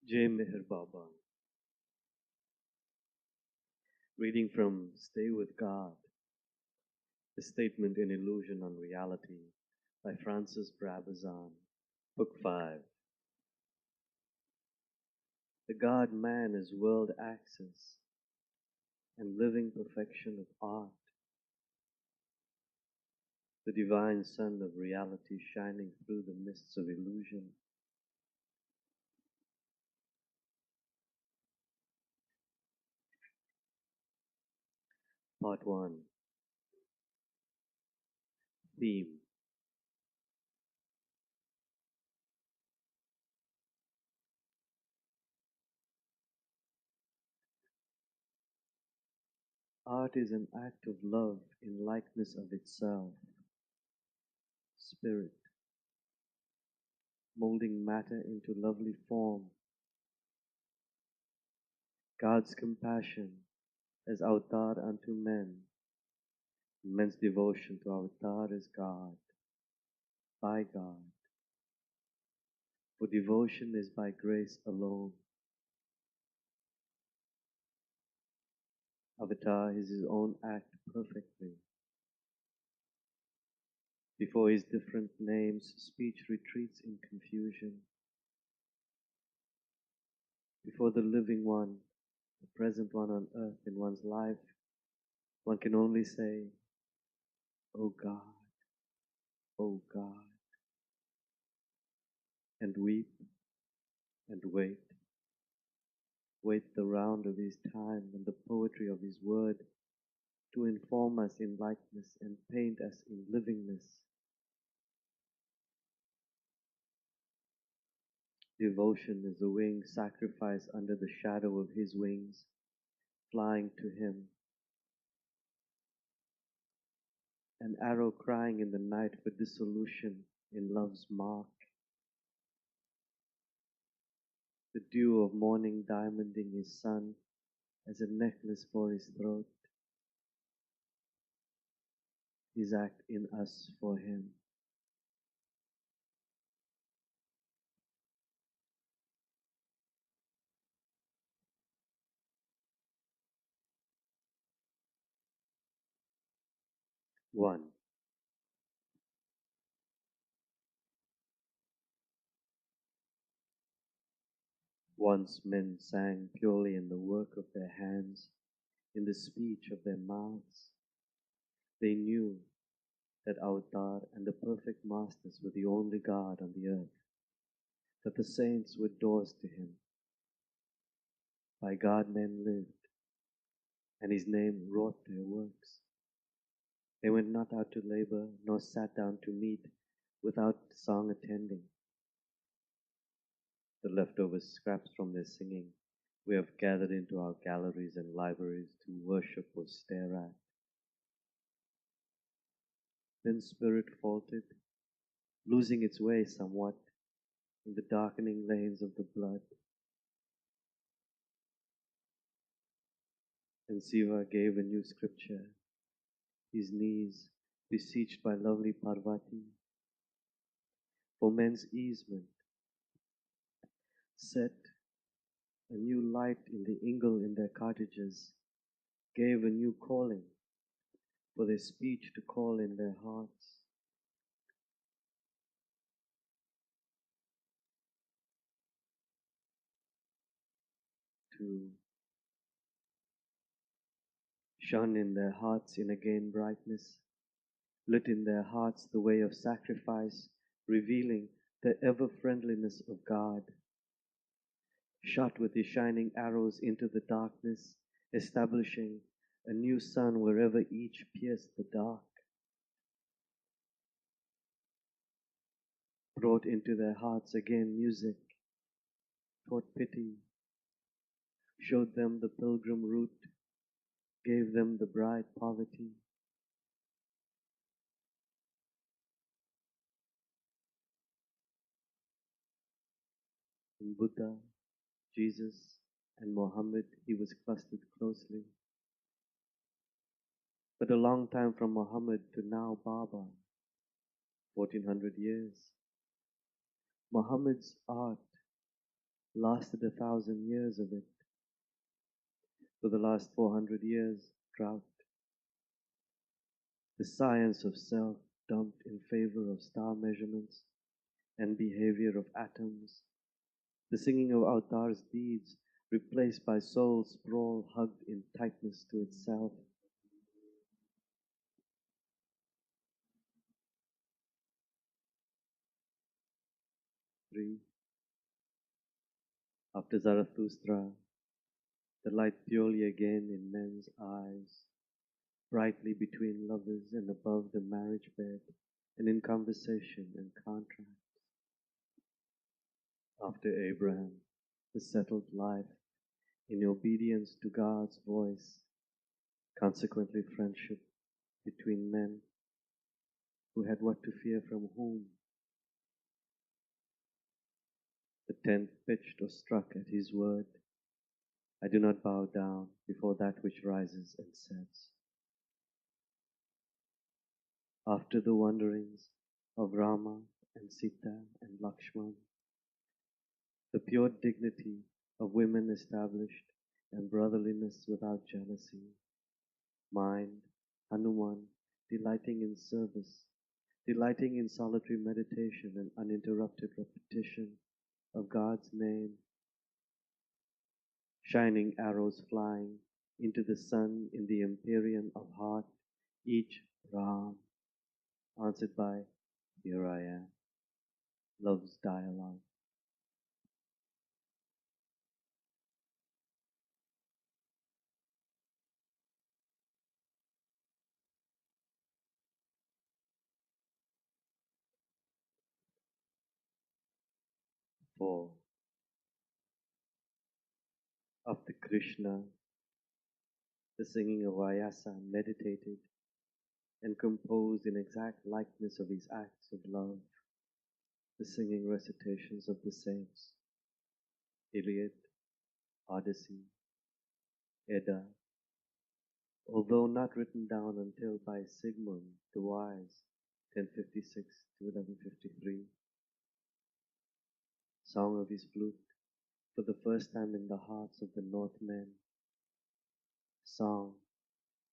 J. Meher Baban. Reading from Stay with God, A Statement in Illusion on Reality by Francis Brabazon, Book 5. The God-man is world access and living perfection of art, the divine sun of reality shining through the mists of illusion. Part 1. Theme. Art is an act of love in likeness of itself, spirit, molding matter into lovely form. God's compassion as avatar unto men, men's devotion to avatar as God, by God. For devotion is by grace alone. Avatar is his own act perfectly. Before his different names, speech retreats in confusion. Before the living one, the present one on earth in one's life, one can only say, "O God, O God," and weep and wait the round of his time and the poetry of his word to inform us in likeness and paint us in livingness. Devotion is the wing sacrificed under the shadow of his wings, flying to him. An arrow crying in the night for dissolution in love's mark. The dew of morning diamonding his sun as a necklace for his throat. His act in us for him. One. Once men sang purely in the work of their hands, in the speech of their mouths. They knew that Avatar and the perfect masters were the only God on the earth, that the saints were doors to him. By God men lived, and his name wrought their works. They went not out to labor, nor sat down to meat, without song attending. The leftover scraps from their singing we have gathered into our galleries and libraries to worship or stare at. Then spirit faltered, losing its way somewhat in the darkening lanes of the blood. And Siva gave a new scripture, his knees beseeched by lovely Parvati, for men's easement, set a new light in the ingle in their cottages, gave a new calling for their speech to call in their hearts. To shone in their hearts in again brightness, lit in their hearts the way of sacrifice, revealing the ever-friendliness of God, shot with his shining arrows into the darkness, establishing a new sun wherever each pierced the dark, brought into their hearts again music, taught pity, showed them the pilgrim route, gave them the bride poverty. In Buddha, Jesus, and Mohammed he was clustered closely. But a long time from Muhammad to now Baba, 1400 years. Muhammad's art lasted 1,000 years of it. For the last 400 years, drought. The science of self dumped in favor of star measurements and behavior of atoms. The singing of Avtar's deeds replaced by soul sprawl hugged in tightness to itself. Three. After Zarathustra, the light purely again in men's eyes, brightly between lovers and above the marriage bed, and in conversation and contract. After Abraham, the settled life in obedience to God's voice, consequently friendship between men who had what to fear from whom. The tenth pitched or struck at his word. I do not bow down before that which rises and sets. After the wanderings of Rama and Sita and Lakshman, the pure dignity of women established and brotherliness without jealousy. Mind, Hanuman, delighting in service, delighting in solitary meditation and uninterrupted repetition of God's name, shining arrows flying into the sun in the empyrean of heart, each Ram, answered by, here I am, love's dialogue. Four. After Krishna, the singing of Vyasa meditated and composed in exact likeness of his acts of love, the singing recitations of the saints, Iliad, Odyssey, Edda, although not written down until by Sigmund the Wise, 1056 to 1153. Song of his flute, for the first time in the hearts of the Northmen. Song,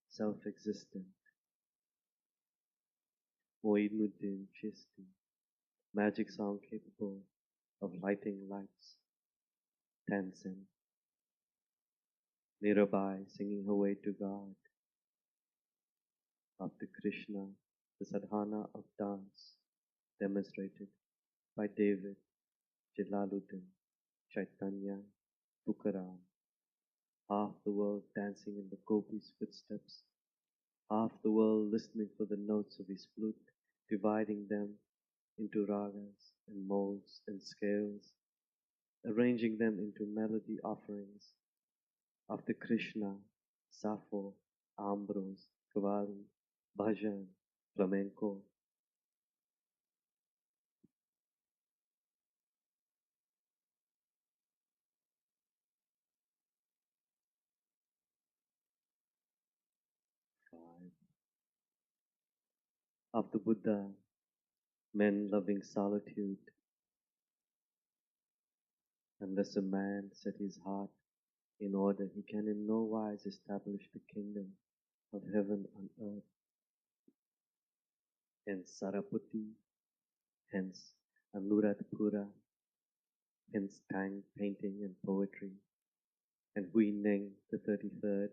self-existent. Moinuddin Chisti, magic song capable of lighting lights. Tansen. Mirabai singing her way to God. After Krishna, the sadhana of dance, demonstrated by David, Jalaluddin, Chaitanya, Tukaram, half the world dancing in the Gopi's footsteps, half the world listening for the notes of his flute, dividing them into ragas and molds and scales, arranging them into melody offerings. After Krishna, Sappho, Ambrose, Kavali, Bhajan, Flamenco. Five. After Buddha, men loving solitude. Unless a man set his heart in order, he can in no wise establish the kingdom of heaven on earth. Hence Sarapati, hence Anuradhapura, hence Tang painting and poetry, and Hui Neng the 33rd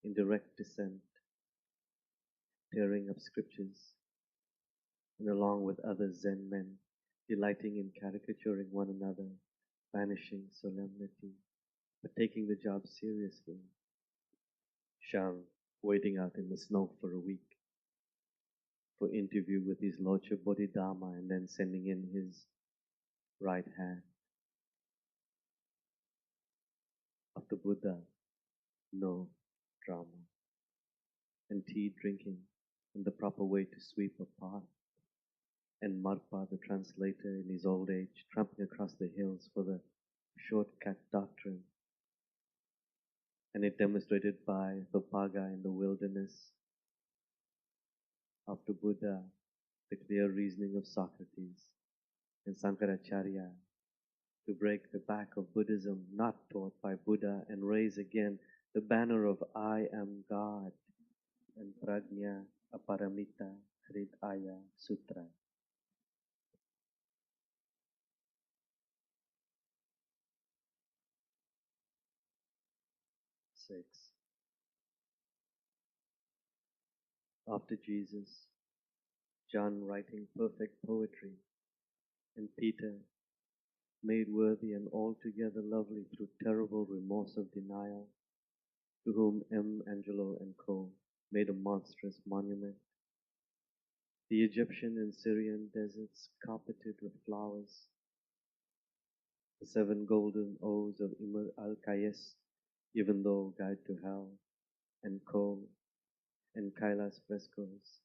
in direct descent, tearing up scriptures, and along with other Zen men, delighting in caricaturing one another, banishing solemnity, but taking the job seriously. Shang waiting out in the snow for a week for interview with his Lordship Bodhidharma and then sending in his right hand. After Buddha, no drama, and tea drinking in the proper way to sweep a path, and Marpa the translator in his old age tramping across the hills for the shortcut doctrine, and it demonstrated by Thopaga in the wilderness. After Buddha, the clear reasoning of Socrates, and Sankaracharya, to break the back of Buddhism not taught by Buddha and raise again the banner of I am God and Prajna Aparamita Hridaya Sutra. 6. After Jesus, John writing perfect poetry, and Peter, made worthy and altogether lovely through terrible remorse of denial, to whom M. Angelo and Co. made a monstrous monument. The Egyptian and Syrian deserts carpeted with flowers, the 7 golden O's of Imr al-Qais, even though guide to hell, and Co. and Kailas frescoes.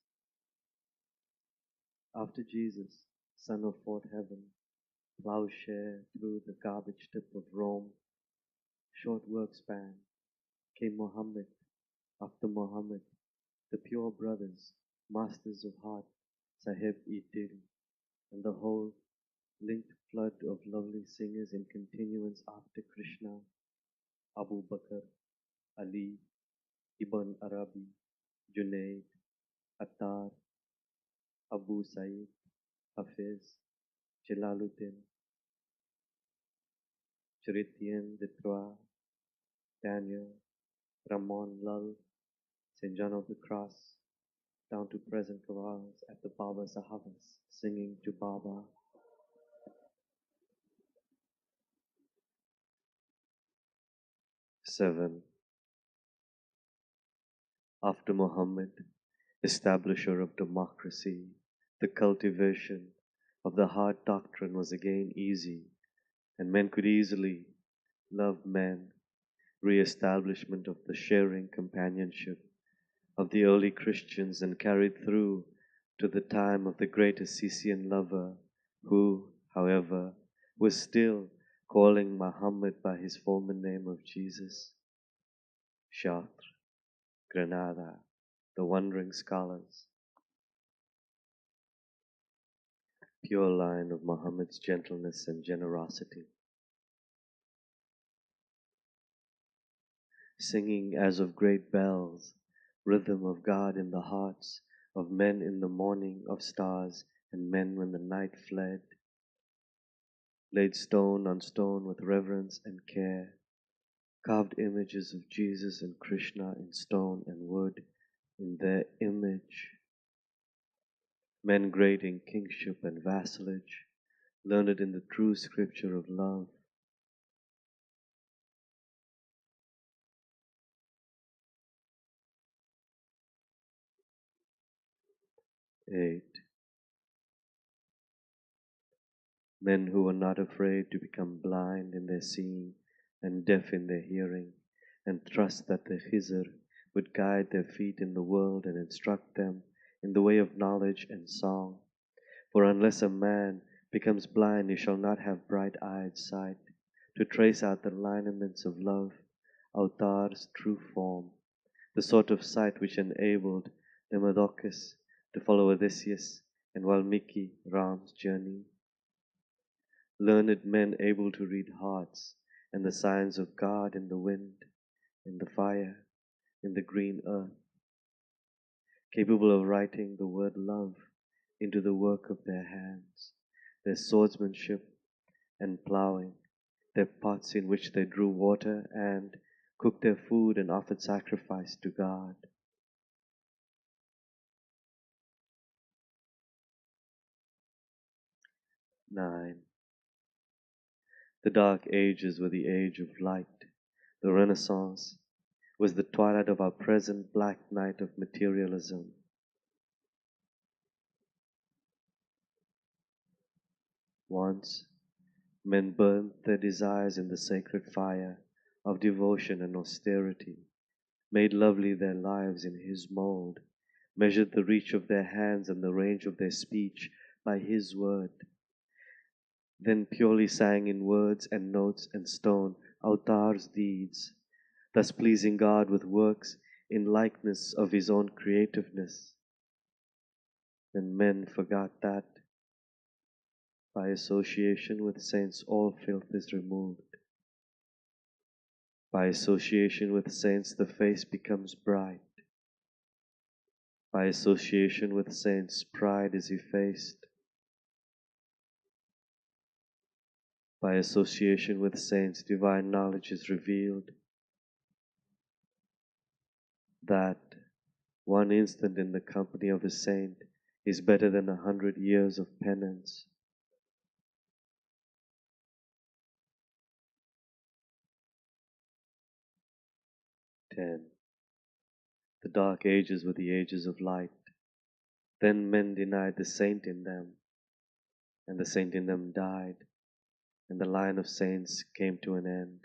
After Jesus, son of fourth heaven, plowshare through the garbage tip of Rome, short work span, came Muhammad. After Muhammad, the pure brothers, masters of heart, Sahib-e-Dil, and the whole linked flood of lovely singers in continuance after Krishna, Abu Bakr, Ali, Ibn Arabi, Junaid, Attar, Abu Sa'id, Hafiz, Jalaluddin, Chrétien de Troyes, Daniel, Ramon Lull, St. John of the Cross, down to present chorales at the Baba Sahabas, singing to Baba. 7. After Muhammad, establisher of democracy, the cultivation of the hard doctrine was again easy, and men could easily love men, re-establishment of the sharing companionship of the early Christians, and carried through to the time of the great Assisian lover, who, however, was still calling Muhammad by his former name of Jesus. Chartres, Granada, the wandering scholars. Pure line of Muhammad's gentleness and generosity. Singing as of great bells, rhythm of God in the hearts of men in the morning, of stars and men when the night fled. Laid stone on stone with reverence and care, carved images of Jesus and Krishna in stone and wood, in their image. Men great in kingship and vassalage, learned in the true scripture of love. 8. Men who were not afraid to become blind in their seeing and deaf in their hearing, and trust that the Khizr would guide their feet in the world and instruct them in the way of knowledge and song. For unless a man becomes blind, he shall not have bright-eyed sight, to trace out the lineaments of love, Avtar's true form, the sort of sight which enabled Demodocus to follow Odysseus and Valmiki Ram's journey. Learned men able to read hearts and the signs of God in the wind, in the fire, in the green earth, capable of writing the word love into the work of their hands, their swordsmanship and plowing, their pots in which they drew water and cooked their food and offered sacrifice to God. 9. The Dark Ages were the age of light. The Renaissance was the twilight of our present black night of materialism. Once, men burnt their desires in the sacred fire of devotion and austerity, made lovely their lives in His mold, measured the reach of their hands and the range of their speech by His word, then purely sang in words and notes and stone Avtar's deeds, thus pleasing God with works in likeness of His own creativeness. Then men forgot that By association with saints, all filth is removed. By association with saints, the face becomes bright. By association with saints, pride is effaced. By association with saints, divine knowledge is revealed. That one instant in the company of a saint is better than 100 years of penance. Ten. The dark ages were the ages of light. Then men denied the saint in them, and the saint in them died, and the line of saints came to an end.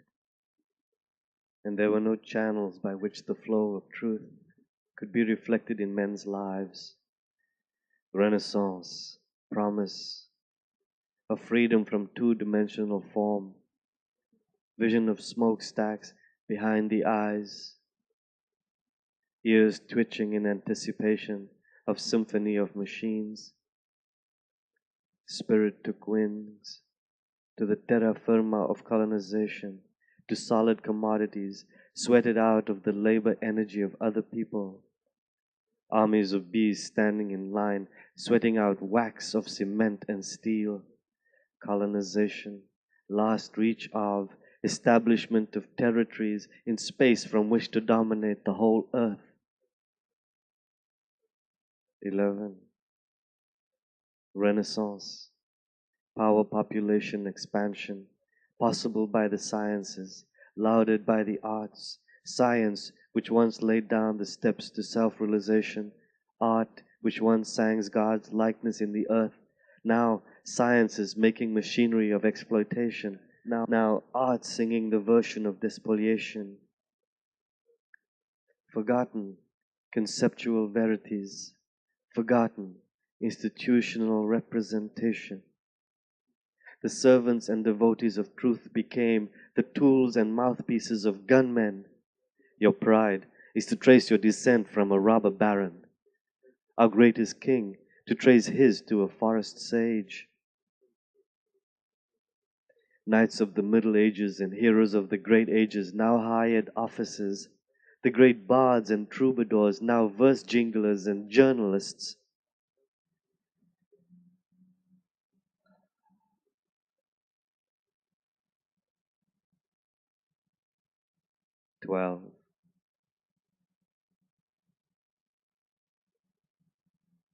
And there were no channels by which the flow of truth could be reflected in men's lives. Renaissance, promise of freedom from two-dimensional form, vision of smokestacks behind the eyes, ears twitching in anticipation of symphony of machines. Spirit took wings to the terra firma of colonization, to solid commodities sweated out of the labor energy of other people. Armies of bees standing in line, sweating out wax of cement and steel. Colonization, last reach of establishment of territories in space from which to dominate the whole earth. 11. Renaissance, power population expansion, possible by the sciences, lauded by the arts, science which once laid down the steps to self-realization, art which once sang God's likeness in the earth, now science is making machinery of exploitation, now art singing the version of despoliation. Forgotten conceptual verities, forgotten institutional representation. The servants and devotees of truth became the tools and mouthpieces of gunmen. Your pride is to trace your descent from a robber baron. Our greatest king, to trace his to a forest sage. Knights of the Middle Ages and heroes of the great ages now hired offices. The great bards and troubadours, now verse jinglers and journalists. 12.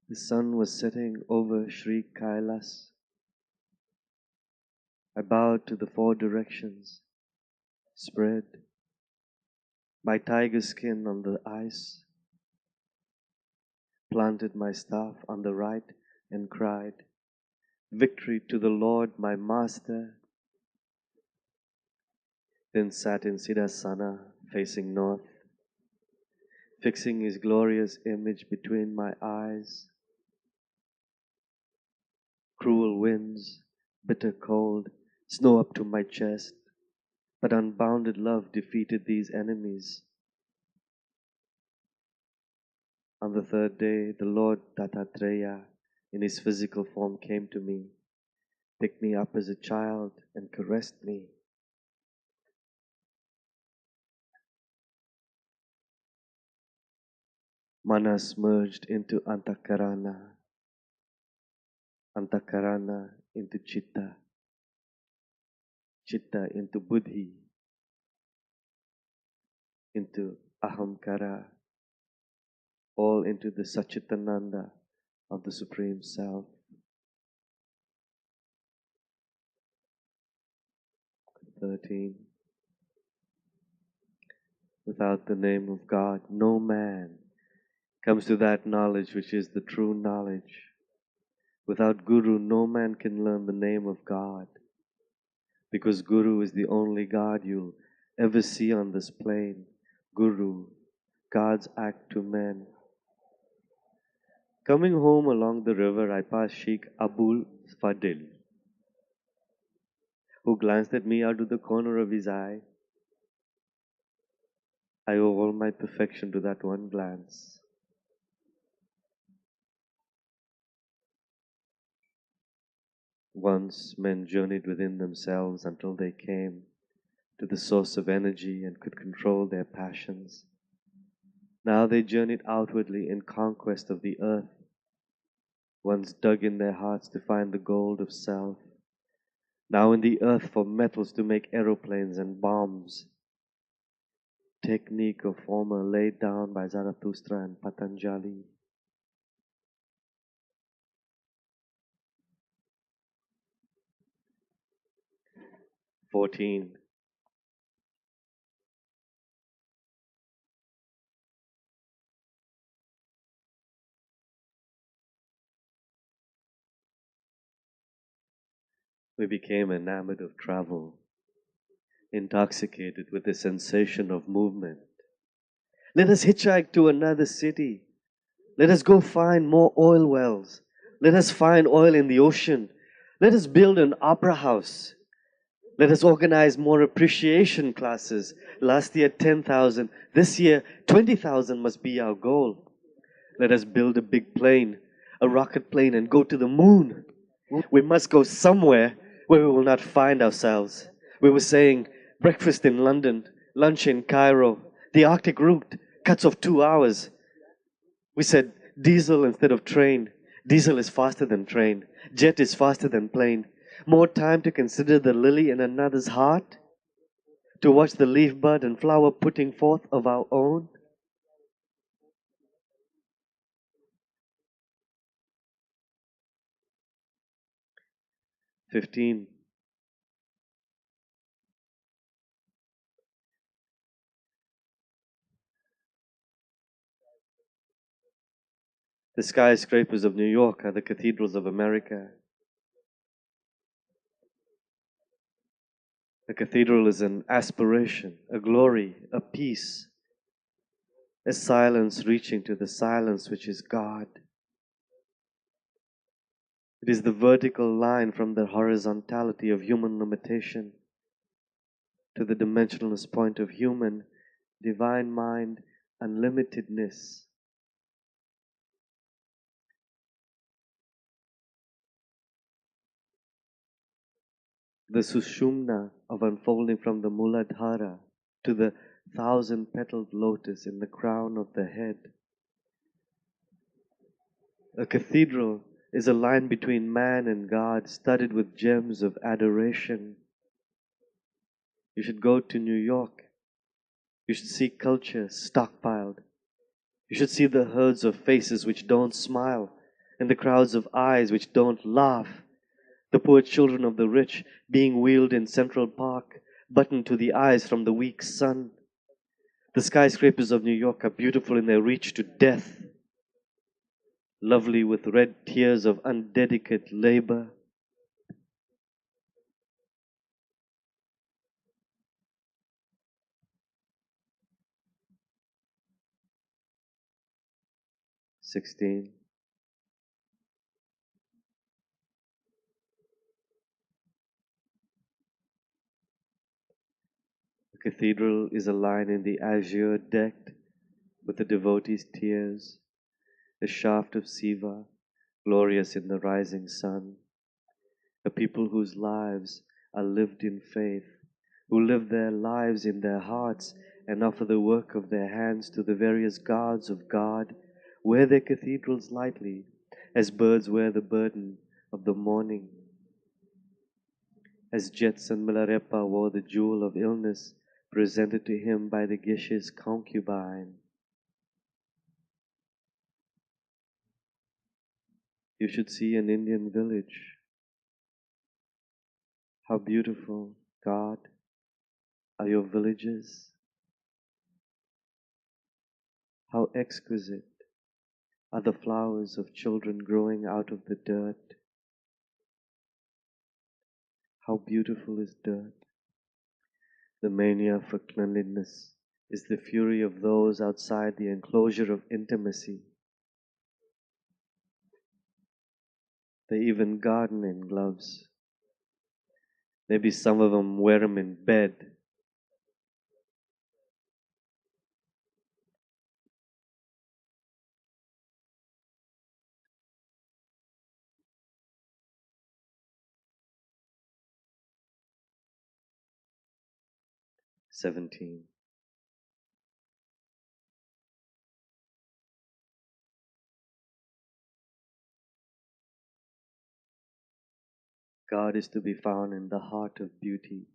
The sun was setting over Sri Kailas. I bowed to the four directions, spread my tiger skin on the ice, planted my staff on the right and cried, "Victory to the Lord my Master." Then sat in Siddhasana facing north, fixing his glorious image between my eyes. Cruel winds, bitter cold, snow up to my chest, but unbounded love defeated these enemies. On the third day, the Lord Dattatreya in his physical form came to me, picked me up as a child and caressed me. Manas merged into Antakarana, Antakarana into Chitta, Chitta into Buddhi, into Ahamkara, all into the Satchitananda of the Supreme Self. 13. Without the name of God, no man comes to that knowledge which is the true knowledge. Without Guru, no man can learn the name of God, because Guru is the only God you'll ever see on this plane. Guru, God's act to men. Coming home along the river, I passed Sheikh Abul Fadil, who glanced at me out of the corner of his eye. I owe all my perfection to that one glance. Once men journeyed within themselves until they came to the source of energy and could control their passions. Now they journeyed outwardly in conquest of the earth. Once dug in their hearts to find the gold of self. Now in the earth for metals to make aeroplanes and bombs. Technique of former laid down by Zarathustra and Patanjali. "14. We became enamored of travel, intoxicated with the sensation of movement. Let us hitchhike to another city. Let us go find more oil wells. Let us find oil in the ocean. Let us build an opera house. Let us organize more appreciation classes. Last year 10,000. This year 20,000 must be our goal. Let us build a big plane, a rocket plane, and go to the moon. We must go somewhere where we will not find ourselves. We were saying breakfast in London, lunch in Cairo, the Arctic route cuts off 2 hours. We said diesel instead of train. Diesel is faster than train. Jet is faster than plane. More time to consider the lily in another's heart, to watch the leaf bud and flower putting forth of our own. "15. The skyscrapers of New York are the cathedrals of America. A cathedral is an aspiration, a glory, a peace, a silence reaching to the silence which is God. It is the vertical line from the horizontality of human limitation to the dimensionless point of human, divine mind, unlimitedness. The sushumna of unfolding from the muladhara to the thousand-petaled lotus in the crown of the head. A cathedral is a line between man and God, studded with gems of adoration. You should go to New York. You should see culture stockpiled. You should see the herds of faces which don't smile, and the crowds of eyes which don't laugh. The poor children of the rich being wheeled in Central Park, buttoned to the eyes from the weak sun. The skyscrapers of New York are beautiful in their reach to death, lovely with red tears of undedicate labor. "16. The cathedral is a line in the azure decked with the devotees' tears, the shaft of Siva, glorious in the rising sun. A people whose lives are lived in faith, who live their lives in their hearts and offer the work of their hands to the various gods of God, wear their cathedrals lightly, as birds wear the burden of the morning. As Jetson Milarepa wore the jewel of illness presented to him by the Gish's concubine. You should see an Indian village. How beautiful, God, are your villages. How exquisite are the flowers of children growing out of the dirt. How beautiful is dirt. The mania for cleanliness is the fury of those outside the enclosure of intimacy. They even garden in gloves. Maybe some of them wear them in bed. 17. God is to be found in the heart of beauty.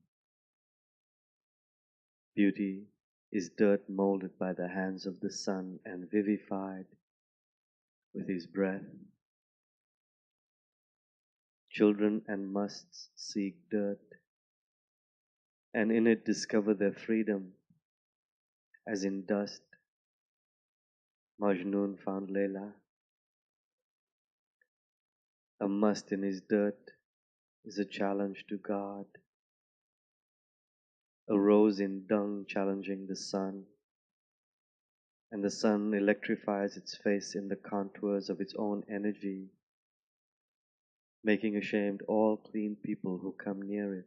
Beauty is dirt molded by the hands of the sun and vivified with his breath. Children and musts seek dirt, and in it discover their freedom, as in dust Majnun found Layla. A must in his dirt is a challenge to God, a rose in dung challenging the sun, and the sun electrifies its face in the contours of its own energy, making ashamed all clean people who come near it.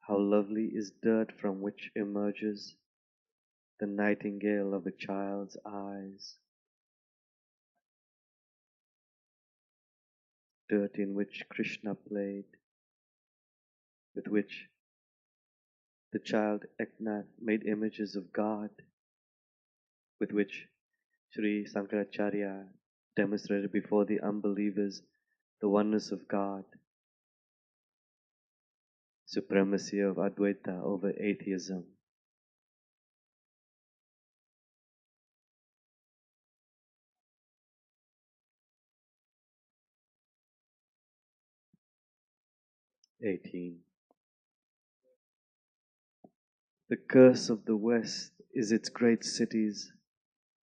How lovely is dirt from which emerges the nightingale of a child's eyes, dirt in which Krishna played, with which the child Eknath made images of God, with which Sri Sankaracharya demonstrated before the unbelievers the oneness of God, supremacy of Advaita over atheism. '18. The curse of the West is its great cities.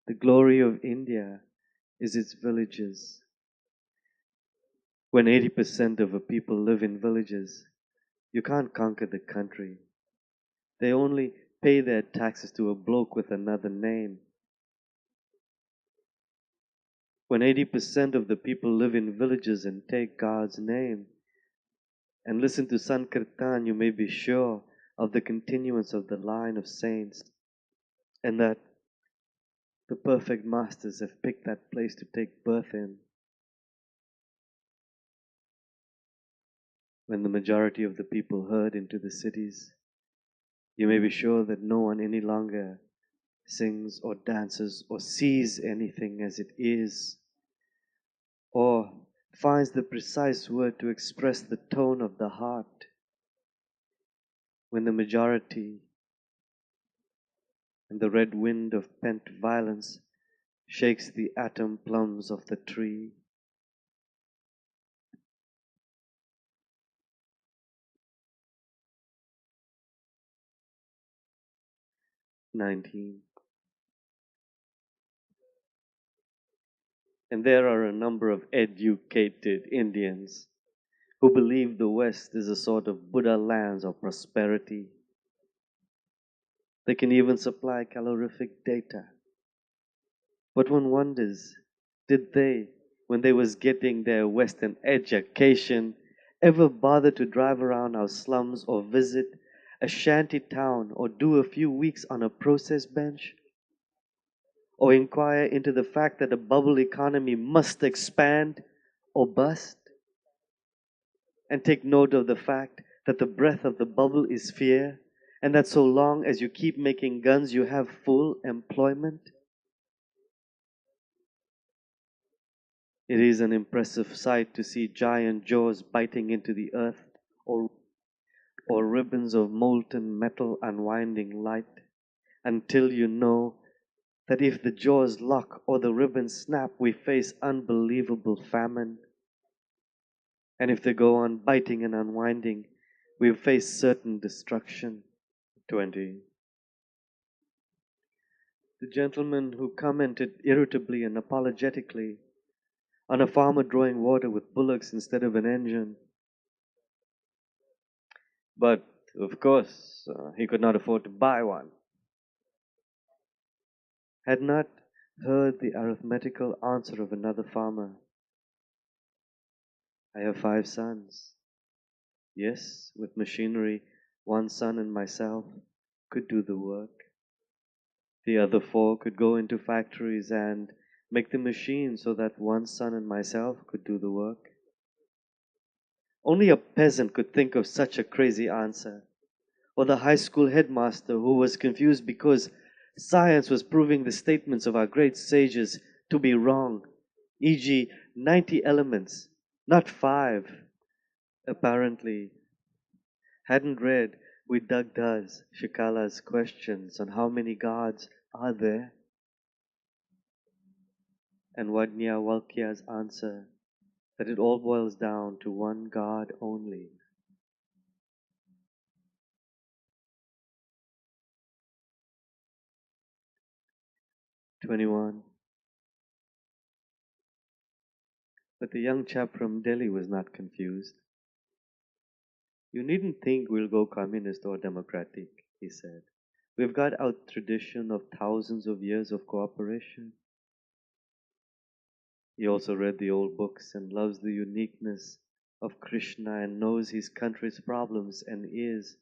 The glory of India is its villages. When 80% of a people live in villages, you can't conquer the country. They only pay their taxes to a bloke with another name. When 80% of the people live in villages and take God's name and listen to Sankirtan, you may be sure of the continuance of the line of saints, and that the perfect masters have picked that place to take birth in. When the majority of the people herd into the cities, you may be sure that no one any longer sings or dances or sees anything as it is, or finds the precise word to express the tone of the heart. When the majority and the red wind of pent violence shakes the atom plums of the tree. '19. And there are a number of educated Indians who believe the West is a sort of Buddha lands of prosperity. They can even supply calorific data. But one wonders, did they, when they was getting their Western education, ever bother to drive around our slums or visit a shanty town or do a few weeks on a process bench? Or inquire into the fact that a bubble economy must expand or bust? And take note of the fact that the breath of the bubble is fear, and that so long as you keep making guns, you have full employment? It is an impressive sight to see giant jaws biting into the earth, or ribbons of molten metal unwinding light, until you know that if the jaws lock or the ribbons snap, we face unbelievable famine. And if they go on biting and unwinding, we face certain destruction. 20. The gentleman who commented irritably and apologetically on a farmer drawing water with bullocks instead of an engine. But, of course, he could not afford to buy one. Had not heard the arithmetical answer of another farmer. I have 5 sons. Yes, with machinery, one son and myself could do the work. The other 4 could go into factories and make the machines so that one son and myself could do the work. Only a peasant could think of such a crazy answer. Or the high school headmaster who was confused because science was proving the statements of our great sages to be wrong, e.g., 90 elements, not 5. Apparently, hadn't read Vidagdha's Shikala's questions on how many gods are there, and Wajnavalkya's answer that it all boils down to one God only. "21. But the young chap from Delhi was not confused. "You needn't think we'll go communist or democratic," he said. "We've got our tradition of thousands of years of cooperation." He also read the old books and loves the uniqueness of Krishna and knows his country's problems and is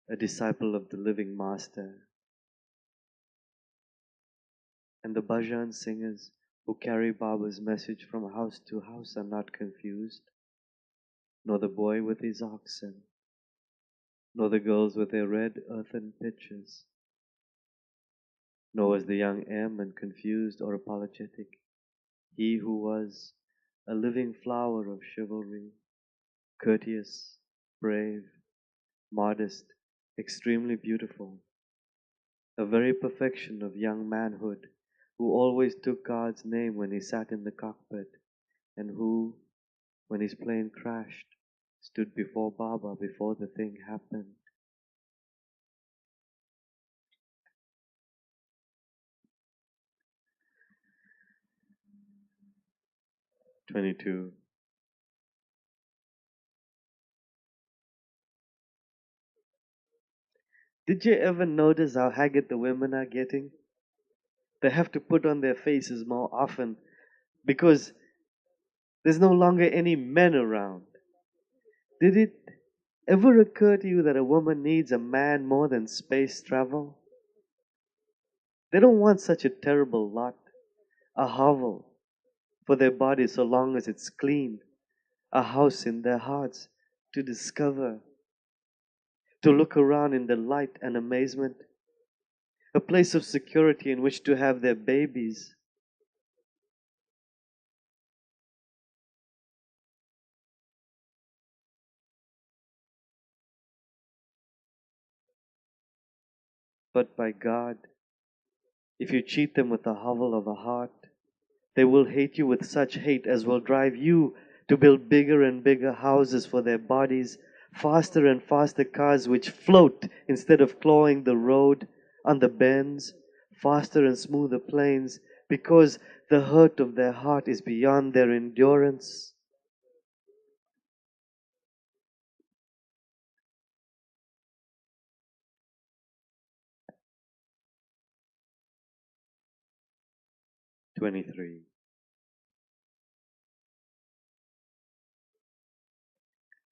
a disciple of the living master. And the bhajan singers who carry Baba's message from house to house are not confused, nor the boy with his oxen, nor the girls with their red earthen pitchers, nor was the young airman confused or apologetic, he who was a living flower of chivalry, courteous, brave, modest, extremely beautiful, a very perfection of young manhood, who always took God's name when he sat in the cockpit, and who, when his plane crashed, stood before Baba before the thing happened. "22. Did you ever notice how haggard the women are getting? They have to put on their faces more often because there's no longer any men around. Did it ever occur to you that a woman needs a man more than space travel? They don't want such a terrible lot, a hovel for their body so long as it's clean, a house in their hearts to discover, to look around in delight and amazement, a place of security in which to have their babies. But by God, if you cheat them with the hovel of a heart, they will hate you with such hate as will drive you to build bigger and bigger houses for their bodies, faster and faster cars which float instead of clawing the road on the bends, faster and smoother planes, because the hurt of their heart is beyond their endurance. "23.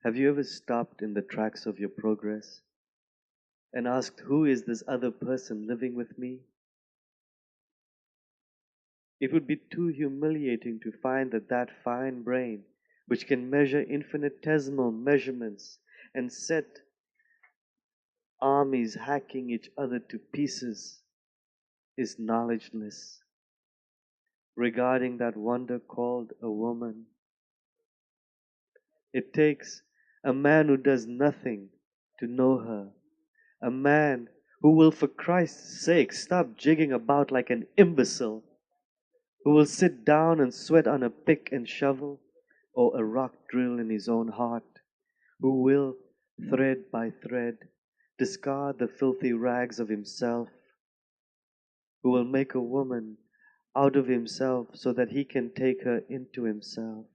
Have you ever stopped in the tracks of your progress and asked, who is this other person living with me? It would be too humiliating to find that that fine brain, which can measure infinitesimal measurements and set armies hacking each other to pieces, is knowledgeless regarding that wonder called a woman. It takes a man who does nothing to know her, a man who will, for Christ's sake, stop jigging about like an imbecile, who will sit down and sweat on a pick and shovel or a rock drill in his own heart, who will, thread by thread, discard the filthy rags of himself, who will make a woman out of himself so that he can take her into himself.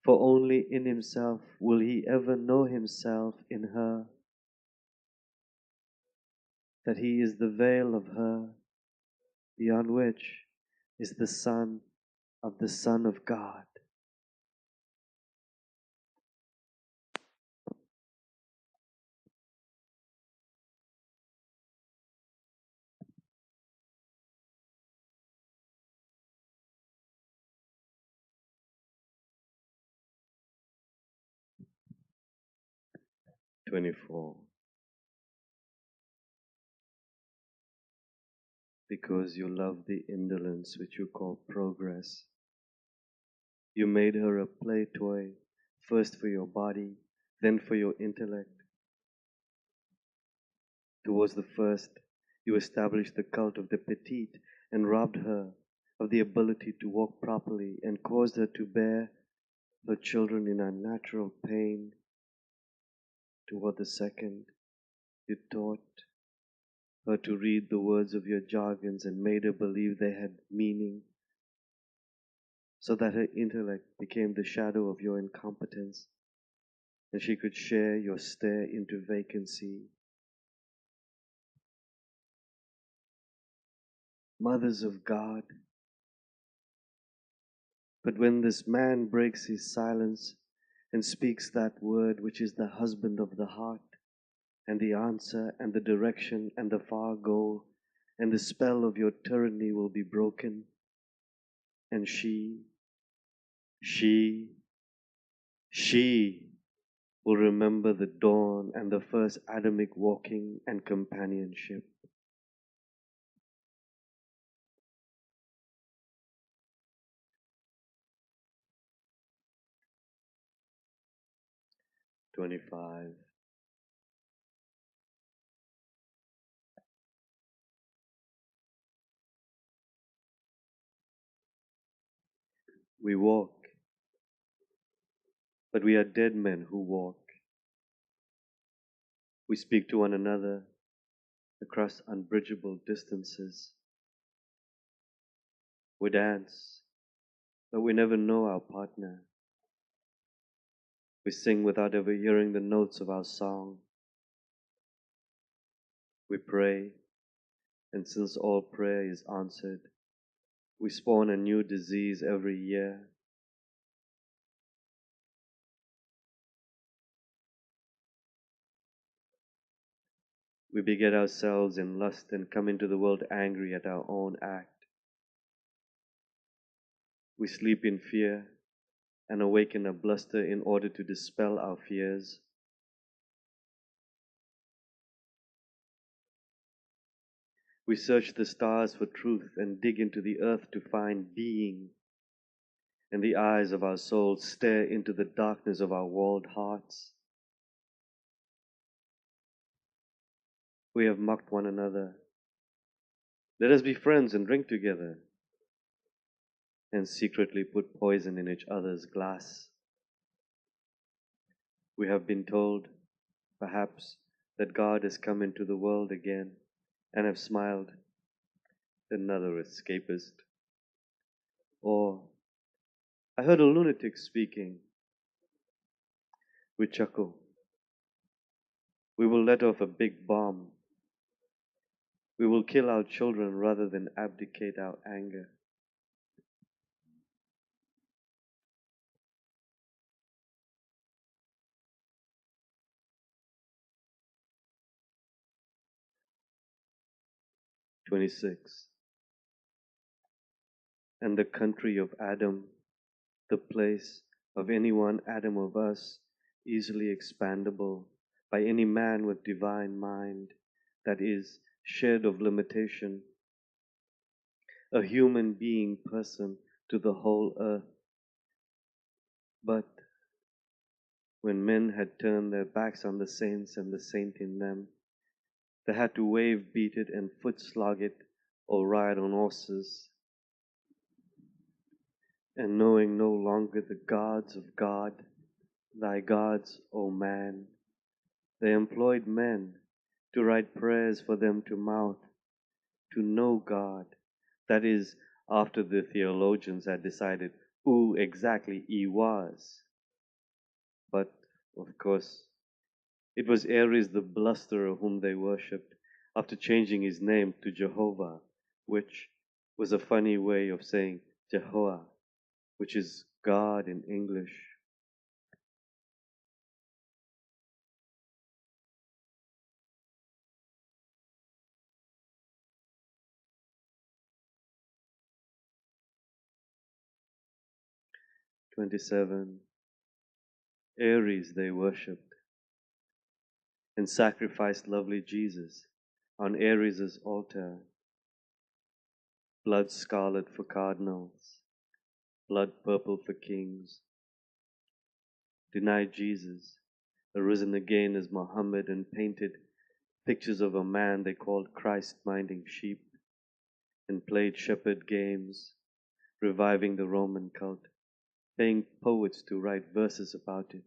For only in himself will he ever know himself in her, that he is the veil of her, beyond which is the Son of the Son of God." 24. Because you love the indolence which you call progress, you made her a play toy, first for your body, then for your intellect. Towards the first, you established the cult of the petite and robbed her of the ability to walk properly and caused her to bear her children in unnatural pain. Toward the second, you taught her to read the words of your jargons and made her believe they had meaning, so that her intellect became the shadow of your incompetence, and she could share your stare into vacancy. Mothers of God, but when this man breaks his silence and speaks that word which is the husband of the heart, and the answer and the direction and the far goal, and the spell of your tyranny will be broken, and she will remember the dawn and the first Adamic walking and companionship. "25. We walk, but we are dead men who walk. We speak to one another across unbridgeable distances. We dance, but we never know our partner. We sing without ever hearing the notes of our song. We pray, and since all prayer is answered, we spawn a new disease every year. We beget ourselves in lust and come into the world angry at our own act. We sleep in fear and awaken a bluster in order to dispel our fears. We search the stars for truth and dig into the earth to find being, and the eyes of our souls stare into the darkness of our walled hearts. We have mocked one another. Let us be friends and drink together, and secretly put poison in each other's glass. We have been told, perhaps, that God has come into the world again, and have smiled, another escapist. Or, I heard a lunatic speaking. We chuckle. We will let off a big bomb. We will kill our children rather than abdicate our anger. "26. And the country of Adam, the place of any one atom of us, easily expandable by any man with divine mind, that is, shed of limitation, a human being person to the whole earth. But when men had turned their backs on the saints and the saint in them, they had to wave beat it and foot slog it or ride on horses. And knowing no longer the gods of God, thy gods, O man, they employed men to write prayers for them to mouth, to know God, that is, after the theologians had decided who exactly he was. But, of course, it was Ares the blusterer whom they worshipped, after changing his name to Jehovah, which was a funny way of saying Jehovah, which is God in English. "27. Ares they worshipped, and sacrificed lovely Jesus on Ares's altar. Blood scarlet for cardinals, blood purple for kings. Denied Jesus, arisen again as Muhammad, and painted pictures of a man they called Christ minding sheep, and played shepherd games, reviving the Roman cult, paying poets to write verses about it.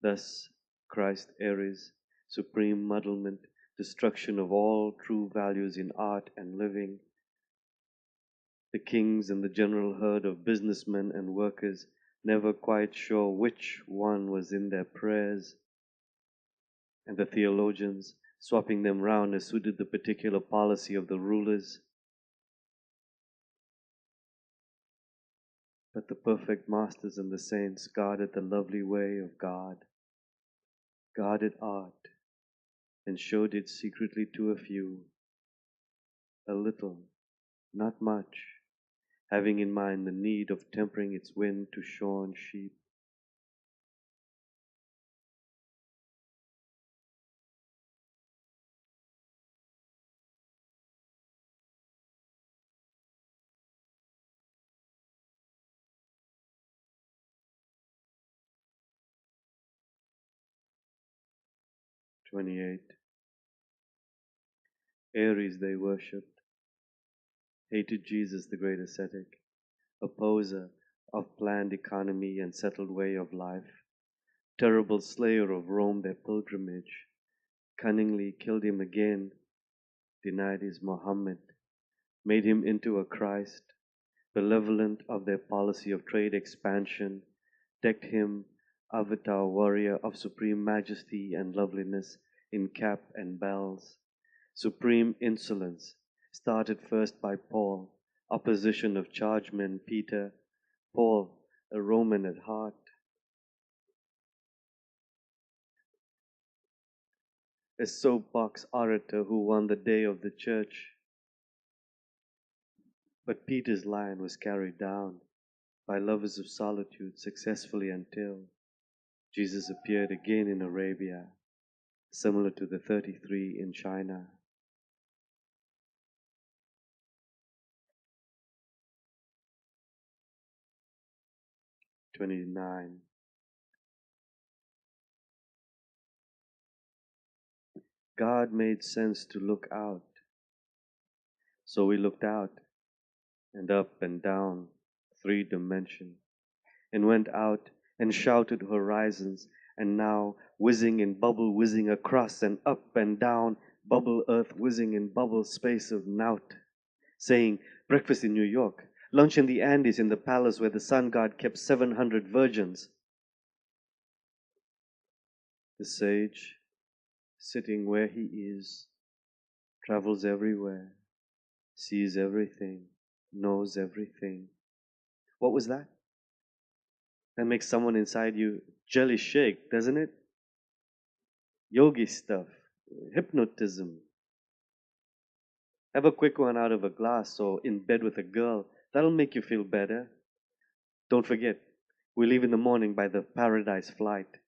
Thus, Christ Ares, supreme muddlement, destruction of all true values in art and living. The kings and the general herd of businessmen and workers, never quite sure which one was in their prayers, and the theologians swapping them round as suited the particular policy of the rulers. But the perfect masters and the saints guarded the lovely way of God, guarded art, and showed it secretly to a few, a little, not much, having in mind the need of tempering its wind to shorn sheep. "28. Ares they worshipped, hated Jesus the great ascetic, opposer of planned economy and settled way of life, terrible slayer of Rome their pilgrimage, cunningly killed him again, denied his Muhammad, made him into a Christ, benevolent of their policy of trade expansion, decked him, avatar warrior of supreme majesty and loveliness, in cap and bells. Supreme insolence, started first by Paul, opposition of chargeman Peter, Paul, a Roman at heart, a soapbox orator who won the day of the church. But Peter's line was carried down by lovers of solitude successfully until Jesus appeared again in Arabia, similar to the 33 in China. "29. God made sense to look out. So we looked out, and up and down, 3 dimension, and went out and shouted horizons, and now whizzing in bubble whizzing across and up and down, bubble earth whizzing in bubble space of nout, saying, breakfast in New York, lunch in the Andes in the palace where the sun god kept 700 virgins. The sage, sitting where he is, travels everywhere, sees everything, knows everything. What was that? That makes someone inside you jelly shake, doesn't it? Yogi stuff, hypnotism. Have a quick one out of a glass or in bed with a girl. That'll make you feel better. Don't forget, we leave in the morning by the Paradise flight.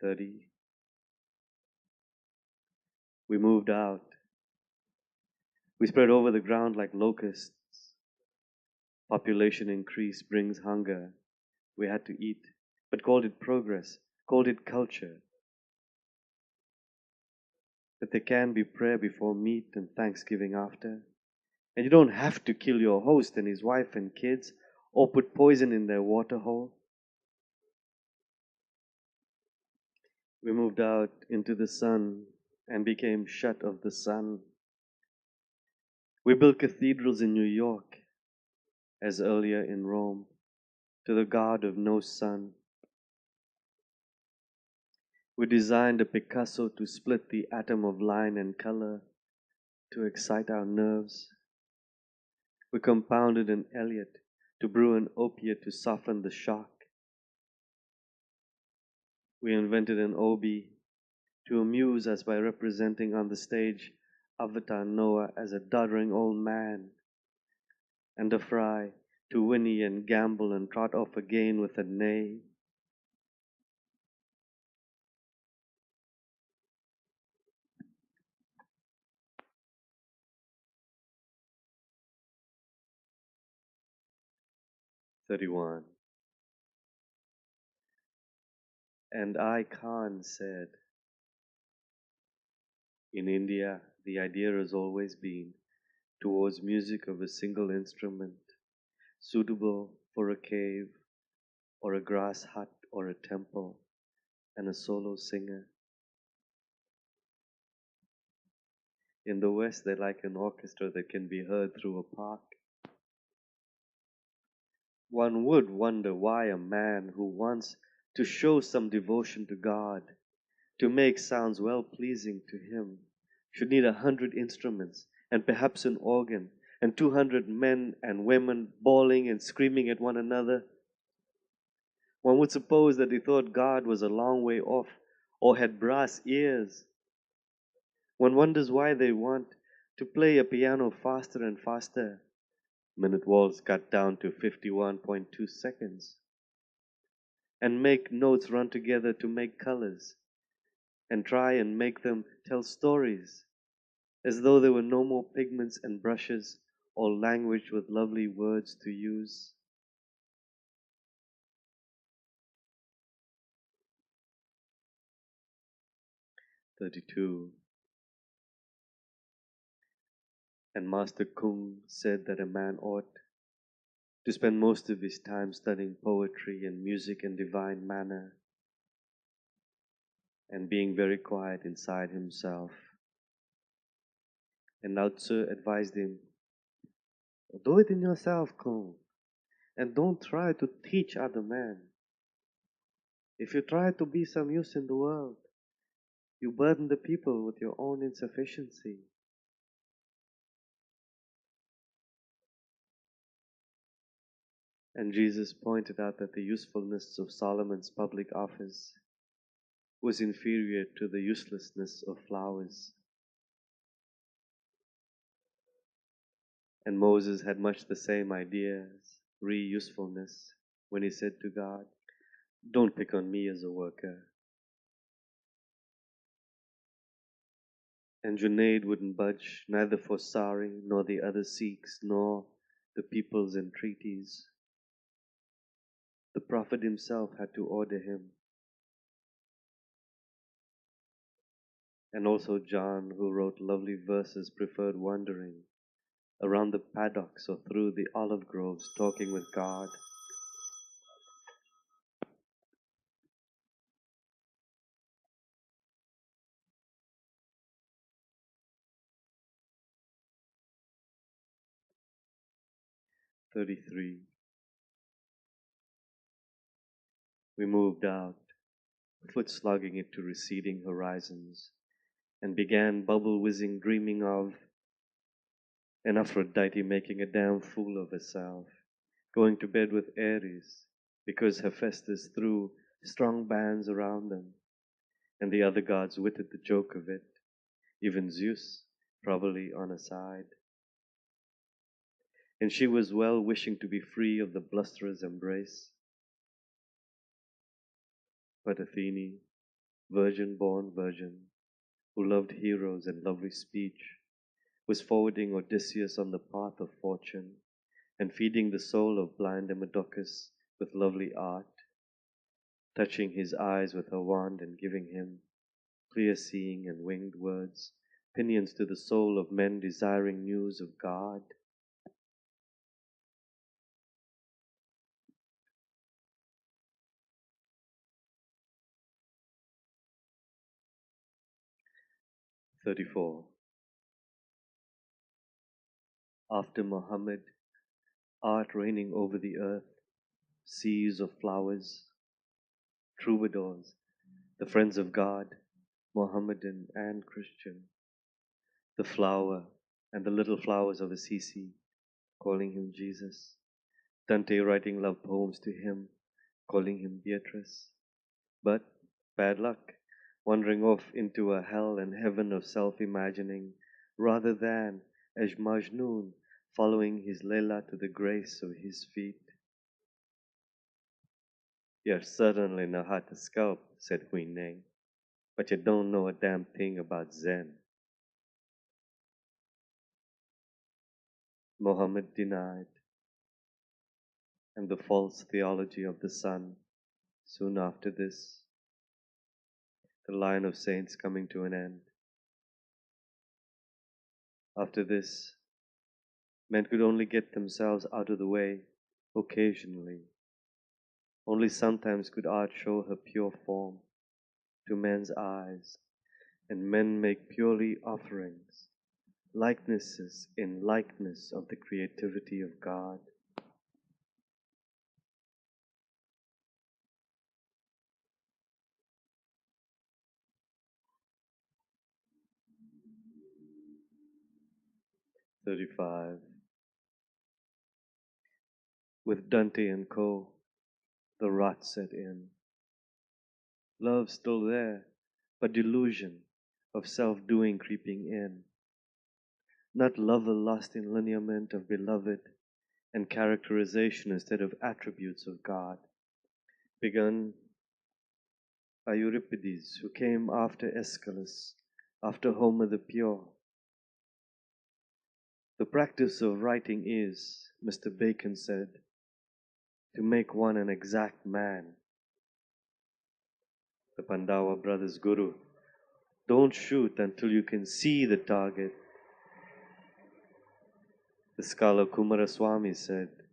"30. We moved out. We spread over the ground like locusts. Population increase brings hunger. We had to eat, but called it progress, called it culture. That there can be prayer before meat and thanksgiving after. And you don't have to kill your host and his wife and kids, or put poison in their water hole. We moved out into the sun and became shut of the sun. We built cathedrals in New York, as earlier in Rome, to the God of no sun. We designed a Picasso to split the atom of line and color, to excite our nerves. We compounded an Eliot to brew an opiate to soften the shock. We invented an Obi to amuse us by representing on the stage Avatar Noah as a doddering old man, and a fry to whinny and gamble and trot off again with a neigh. "31. And I Khan said, in India, the idea has always been towards music of a single instrument, suitable for a cave or a grass hut or a temple, and a solo singer. In the West, they like an orchestra that can be heard through a park. One would wonder why a man who wants to show some devotion to God, to make sounds well pleasing to Him, should need 100 instruments, and perhaps an organ, and 200 men and women bawling and screaming at one another. One would suppose that they thought God was a long way off, or had brass ears. One wonders why they want to play a piano faster and faster. Minute walls cut down to 51.2 seconds. And make notes run together to make colors. And try and make them tell stories, as though there were no more pigments and brushes, or language with lovely words to use. "32. And Master Kung said that a man ought to spend most of his time studying poetry and music and divine manner, and being very quiet inside himself. And Lao Tzu advised him, do it in yourself, Kung, and don't try to teach other men. If you try to be some use in the world, you burden the people with your own insufficiency." And Jesus pointed out that the usefulness of Solomon's public office was inferior to the uselessness of flowers. And Moses had much the same ideas, re-usefulness, when he said to God, "Don't pick on me as a worker." And Junaid wouldn't budge, neither for Sari, nor the other Sikhs, nor the people's entreaties. The Prophet himself had to order him. And also John, who wrote lovely verses, preferred wandering around the paddocks or through the olive groves, talking with God. "33. We moved out, foot slogging it to receding horizons, and began bubble whizzing, dreaming of an Aphrodite making a damn fool of herself, going to bed with Ares, because Hephaestus threw strong bands around them, and the other gods witted the joke of it, even Zeus, probably on her side. And she was well wishing to be free of the blusterer's embrace. But Athene, virgin-born virgin, who loved heroes and lovely speech, was forwarding Odysseus on the path of fortune, and feeding the soul of blind Demodocus with lovely art, touching his eyes with her wand and giving him clear seeing and winged words, pinions to the soul of men desiring news of God. "34. After Muhammad, art reigning over the earth, seas of flowers, troubadours, the friends of God, Mohammedan and Christian, the flower and the little flowers of Assisi, calling him Jesus, Dante writing love poems to him, calling him Beatrice. But, bad luck, wandering off into a hell and heaven of self-imagining, rather than, as Majnun, following his Leila to the grace of his feet. "You're certainly know how to sculpt," said Hui Ning, "but you don't know a damn thing about Zen." Mohammed denied, and the false theology of the sun. Soon after this, the line of saints coming to an end. After this, men could only get themselves out of the way occasionally. Only sometimes could art show her pure form to men's eyes, and men make purely offerings, likenesses in likeness of the creativity of God. "35. With Dante and Co., the rot set in. Love still there, but delusion of self-doing creeping in. Not lover lost in lineament of beloved, and characterization instead of attributes of God. Begun by Euripides, who came after Aeschylus, after Homer the Pure. The practice of writing is, Mr. Bacon said, to make one an exact man. The Pandava brothers' guru, don't shoot until you can see the target. The scholar Kumaraswamy said,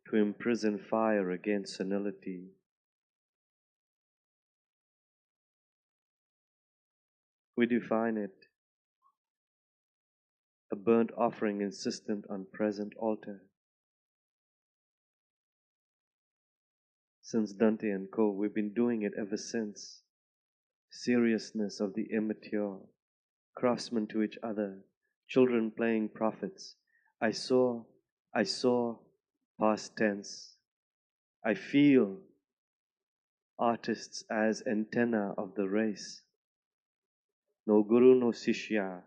to imprison fire against senility. We define it, a burnt offering insistent on present altar. Since Dante and Co., we've been doing it ever since. Seriousness of the immature, craftsmen to each other, children playing prophets. I saw, past tense. I feel, artists as antenna of the race. No guru, no sishya,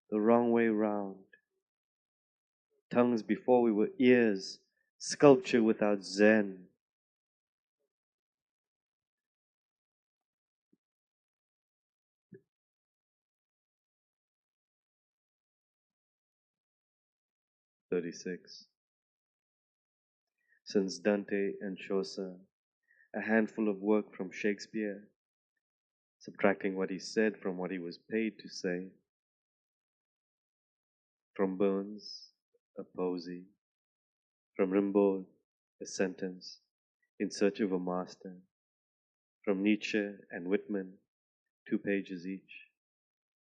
the wrong way round. Tongues before we were ears, sculpture without Zen. "36. Since Dante and Chaucer, a handful of work from Shakespeare, subtracting what he said from what he was paid to say. From Burns, a posy. From Rimbaud, a sentence, in search of a master. From Nietzsche and Whitman, 2 pages each,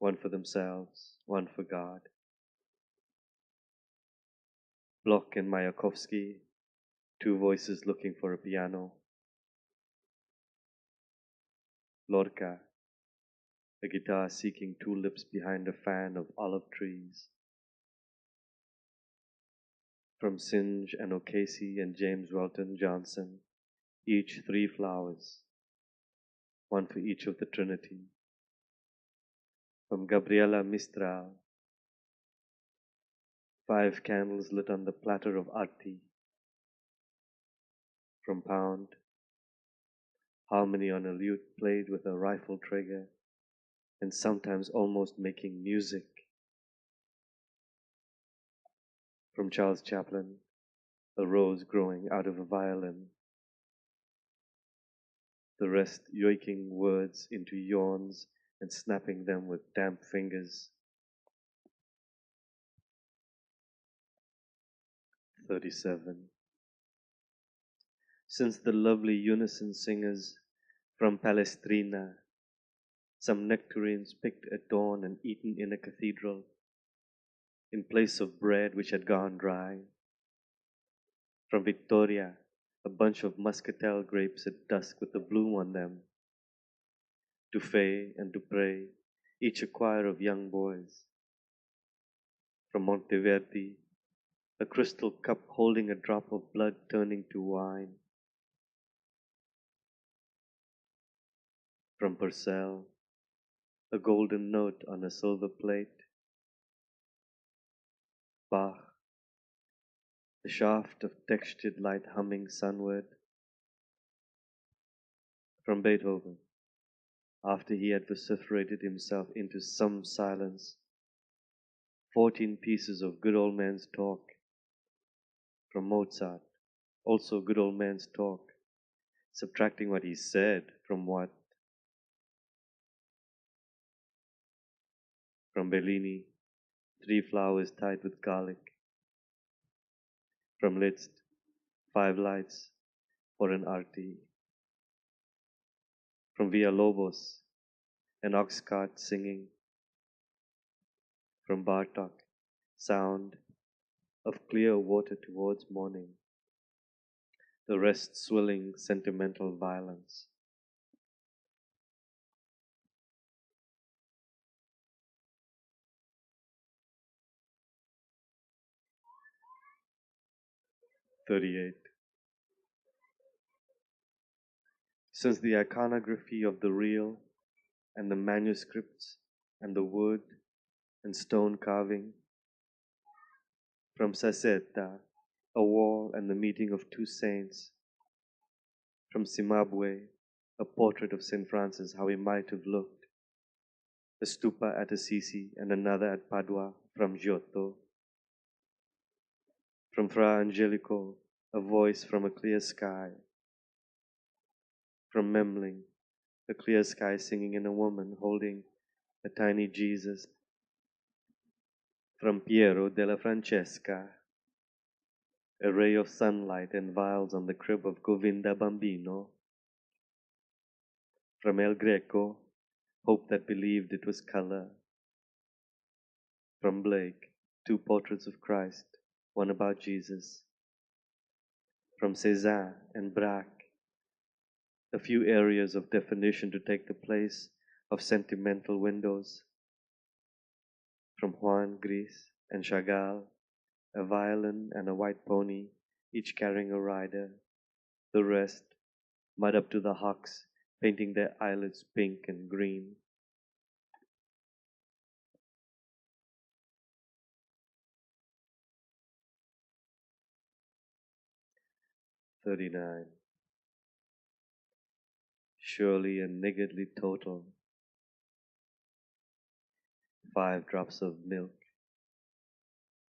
one for themselves, one for God. Bloch and Mayakovsky, 2 voices looking for a piano. Lorca, a guitar seeking 2 lips behind a fan of olive trees. From Synge and O'Casey and James Welton Johnson, each 3 flowers, one for each of the Trinity. From Gabriela Mistral, 5 candles lit on the platter of Arti. From Pound, harmony on a lute played with a rifle trigger, and sometimes almost making music. From Charles Chaplin, a rose growing out of a violin. The rest yoiking words into yawns and snapping them with damp fingers. 37. Since the lovely unison singers from Palestrina, some nectarines picked at dawn and eaten in a cathedral, in place of bread which had gone dry. From Victoria, a bunch of muscatel grapes at dusk with the bloom on them. Dufay and Dupré, each a choir of young boys. From Monteverdi, a crystal cup holding a drop of blood turning to wine. From Purcell, a golden note on a silver plate. Bach, a shaft of textured light humming sunward. From Beethoven, after he had vociferated himself into some silence, 14 pieces of good old man's talk. From Mozart, also good old man's talk, subtracting what he said from what. From Bellini, 3 flowers tied with garlic. From Liszt, 5 lights for an arti. From Villalobos, an ox cart singing. From Bartok, sound of clear water towards morning, the rest swilling sentimental violence. "38. Since the iconography of the real and the manuscripts and the wood and stone carving, from Saseta, a wall and the meeting of 2 saints, from Cimabue, a portrait of St. Francis, how he might have looked, a stupa at Assisi and another at Padua, from Giotto, from Fra Angelico, a voice from a clear sky, from Memling, a clear sky singing in a woman holding a tiny Jesus, from Piero della Francesca, a ray of sunlight and vials on the crib of Govinda Bambino, from El Greco, hope that believed it was color, from Blake, 2 portraits of Christ, one about Jesus, from Cézanne and Braque, a few areas of definition to take the place of sentimental windows, from Juan Gris and Chagall, a violin and a white pony, each carrying a rider, the rest, mud up to the hocks, painting their eyelids pink and green. "39. Surely a niggardly total, 5 drops of milk,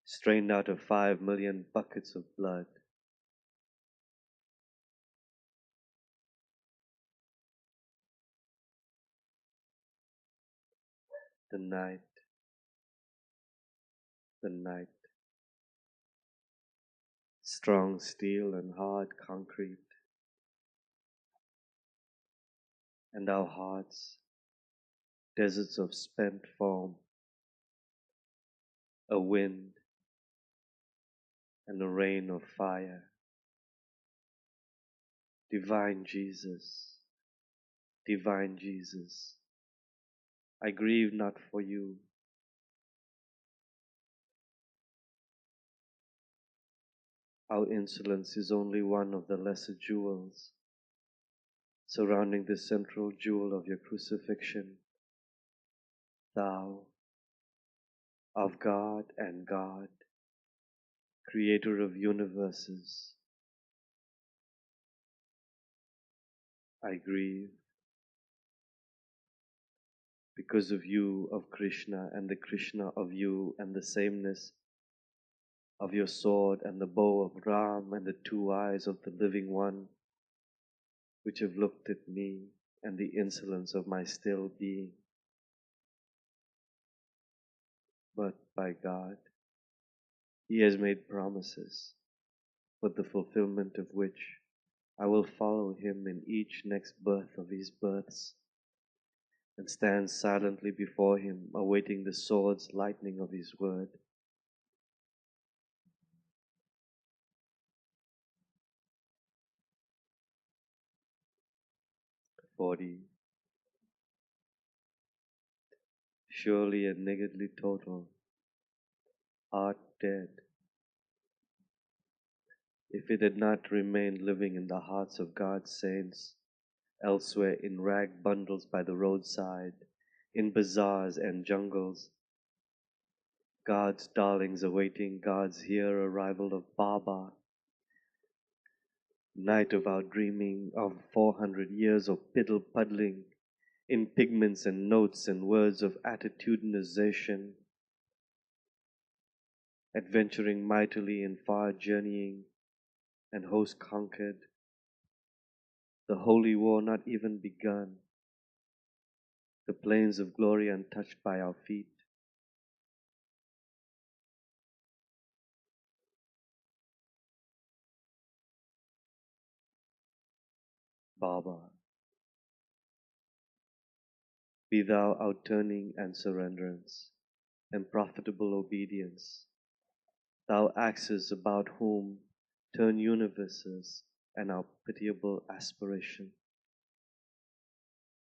strained out of 5,000,000 buckets of blood. The night, the night, strong steel and hard concrete, and our hearts, deserts of spent foam, a wind and a rain of fire. Divine Jesus, divine Jesus, I grieve not for you. Our insolence is only one of the lesser jewels surrounding the central jewel of your crucifixion. Thou, of God and God, creator of universes, I grieve because of you, of Krishna, and the Krishna of you, and the sameness of your sword and the bow of Ram and the 2 eyes of the living one, which have looked at me, and the insolence of my still being. But by God, He has made promises, with the fulfillment of which I will follow Him in each next birth of His births, and stand silently before Him, awaiting the sword's lightning of His word. "40. Surely a niggardly total, heart dead, if it had not remained living in the hearts of God's saints, elsewhere in rag bundles by the roadside, in bazaars and jungles, God's darlings awaiting God's here arrival of Baba, night of our dreaming of 400 years of piddle puddling in pigments and notes and words of attitudinization, adventuring mightily in far journeying and host conquered, the holy war not even begun, the plains of glory untouched by our feet. Baba, be thou outturning and surrenderance, and profitable obedience, thou axis about whom turn universes and our pitiable aspiration.